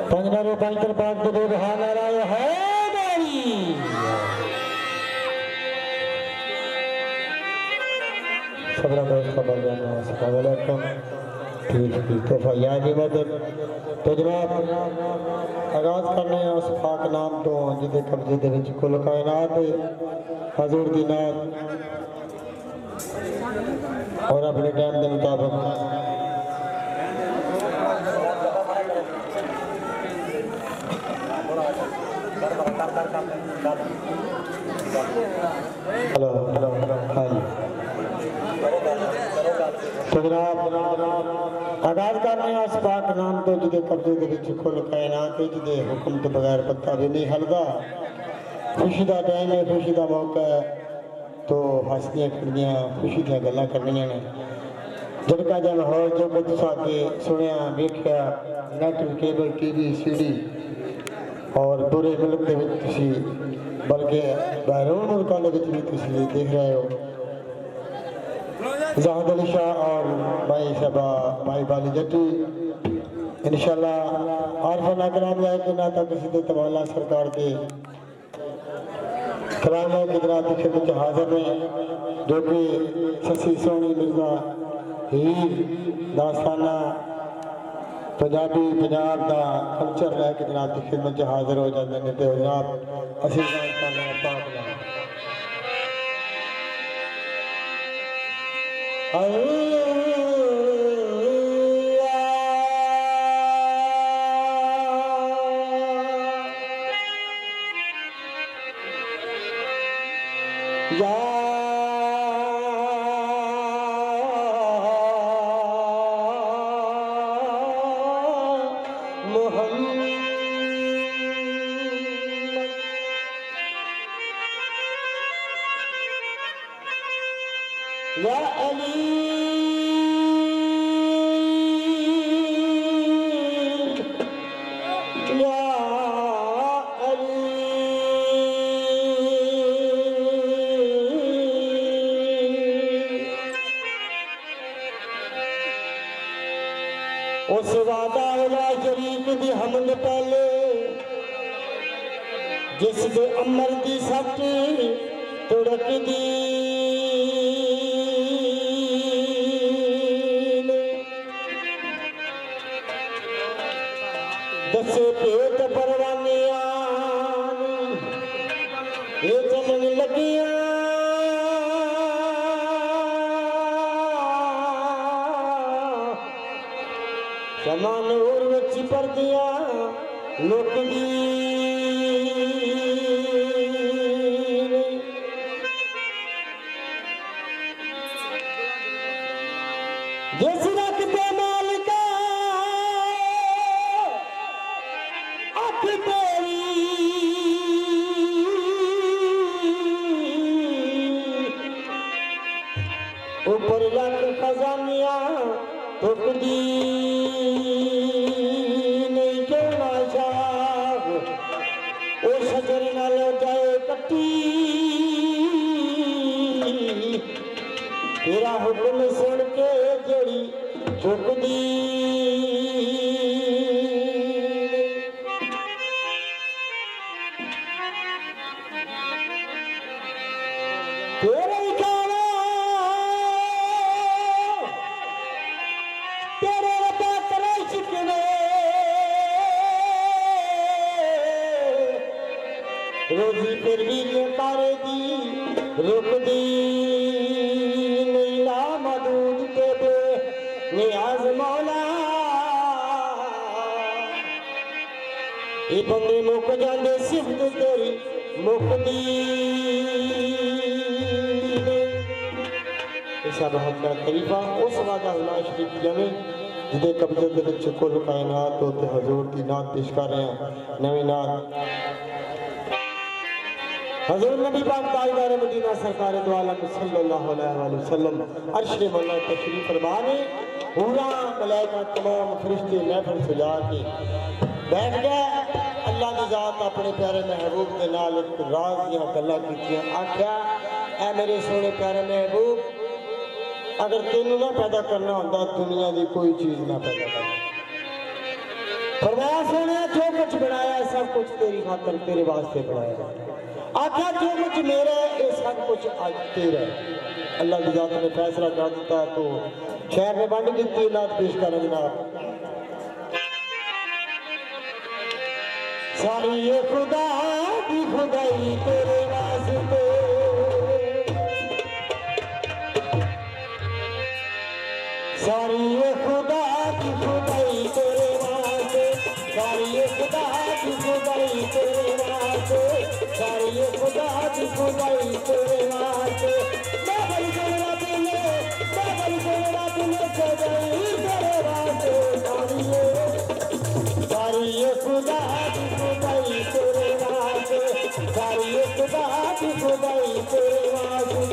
पंजनारे puncture पाक दे बहान आ रहा है मेरी सबरा दोस्त खबर जाना अस्सलाम वालेकुम ठीक तोहफा याद मदद तो जनाब आगाज करने उस पाक नाम तो जिदे कब्जे दे विच कुल कायनात हजूर दी नात और अपने टाइम के मुताबिक हेलो हेलो हाँ जी तो जनाब आगाज करने उस पाक नाम तो जिदे कब्जे दे विच खुल कायनात जिदे हुक्म तो बगैर पत्ता भी नहीं हलदा खुशी का टाइम है खुशी का मौका है तो हसदियाँ खिड़दियाँ खुशी दी गल्लां करनियां ने जड़का जन हो जो कुछ साके सुनिया वेख्या नेट केबल टीवी सीडी और पूरे मुल्क के विच तुसी बल्कि बैरून मुल्कों के विच भी तुसी देख रहे हो ज़ाहिद अली शाह और भाई शबा भाई बाली जट्टी इंशाल्लाह आरफन अकराम लाए के ना तक सीधे तवाला सरकार के कराने की तरह खिदमत हाजिर में जो कि शशि सोनी मिर्जा हीर दास्ताना पंजाबी पंजाब का कल्चर लैके जनाब की खिदमत हाजिर हो जाते हैं तो जनाब असी पाक या या अली या अली उस वादा ला शरीक दी हमद पहले जिस दे अमर दी सट तुड़क दी दसे पेट परवाने ये चलन लगिया समान और वच्ची पर दिया लोक दी जिस रखते मालिका अख तेरी ऊपर रख खजानिया तुक दी नहीं कहना शाह ओ सजर नाल जाए कट्टी तेरा हुक्म सुन के जड़ी झुकदी तेरे गाना तेरे रब्बा करे शिकवे रोजी फिर भी तारे दी रुकदी नहीं ना मदूद के बे नियाज मौला ये बंदे मुक जाते सिफत तेरी मुकदी ऐसा बहत्तर खलीफा उस वादा अल्लाह शरीफ जमे जिदे कब्जे दे विच कुल कायनात होते हजूर दी नात पेश कर रहे हैं नवी नात हज़रत नबी पाक ताजदार मदीना सरकार दो आलम सल्लल्लाहु अलैहि वसल्लम अर्श मौला तशरीफ फरमा ने पूरा मलाइका तमाम फरिश्ते महफिल सजा के बैठ गए। अल्लाह की जात अपने प्यारे महबूब के नाल एक राज दियां गल्लां कीतियां। आख्या ऐ मेरे सोने प्यारे महबूब, अगर तेनू ना पैदा करना होंदा दुनिया की कोई चीज़ ना पैदा करना। फरमाया सोने जो कुछ बनाया सब कुछ तेरी खातर तेरे वास्ते बनाया। आख्या जो कुछ मेरा है ये सब कुछ आज तेरा है। अल्लाह की जात ने फैसला कर दिता तो शहर ने बंद की नाथ पेश कर जनाब। सारी ये खुदा की खुदाई तेरे वास्ते, सारी ये खुदा की खुदाई तेरे वास्ते, सारी ये खुदा की खुदाई तेरे वास्ते, सारी ये खुदा की खुदाई तेरे वास्ते। बाबल गोरा तूने सजाई तेरे वास्ते। सारी ये खुदा की खुदाई तेरे वास्ते, सारी ये खुदा की खुदाई तेरे वास्ते।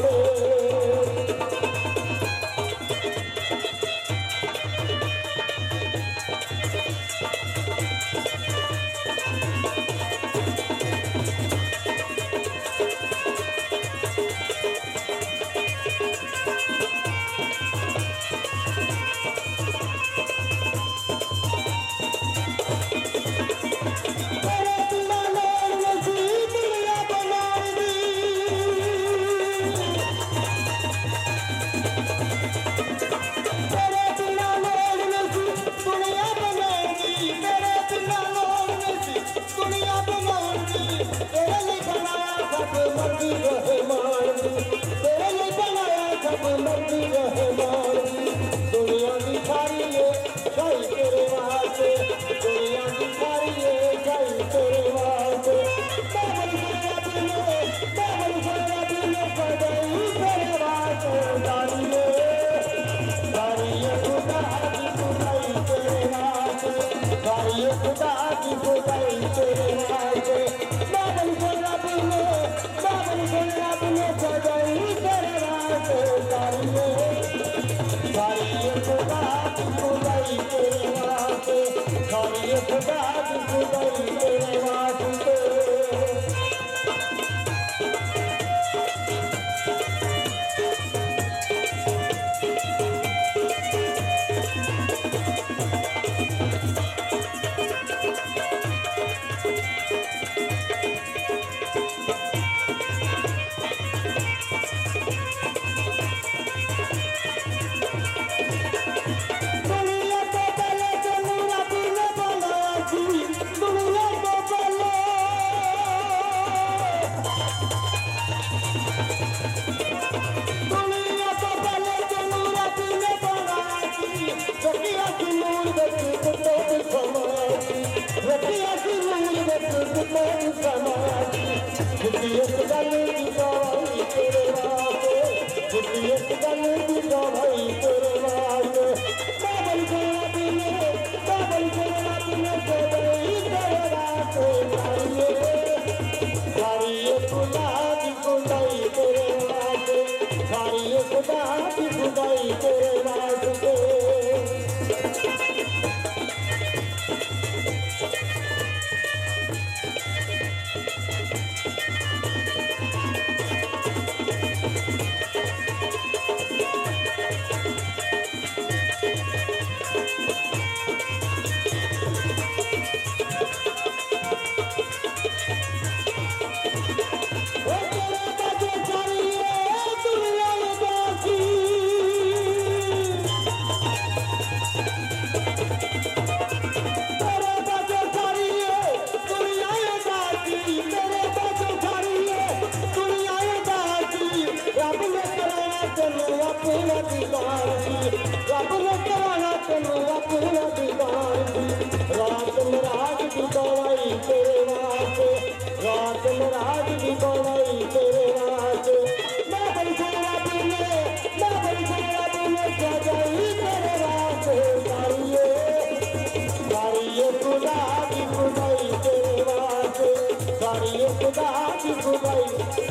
खुदा टिकू भाई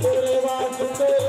तेरे वास्ते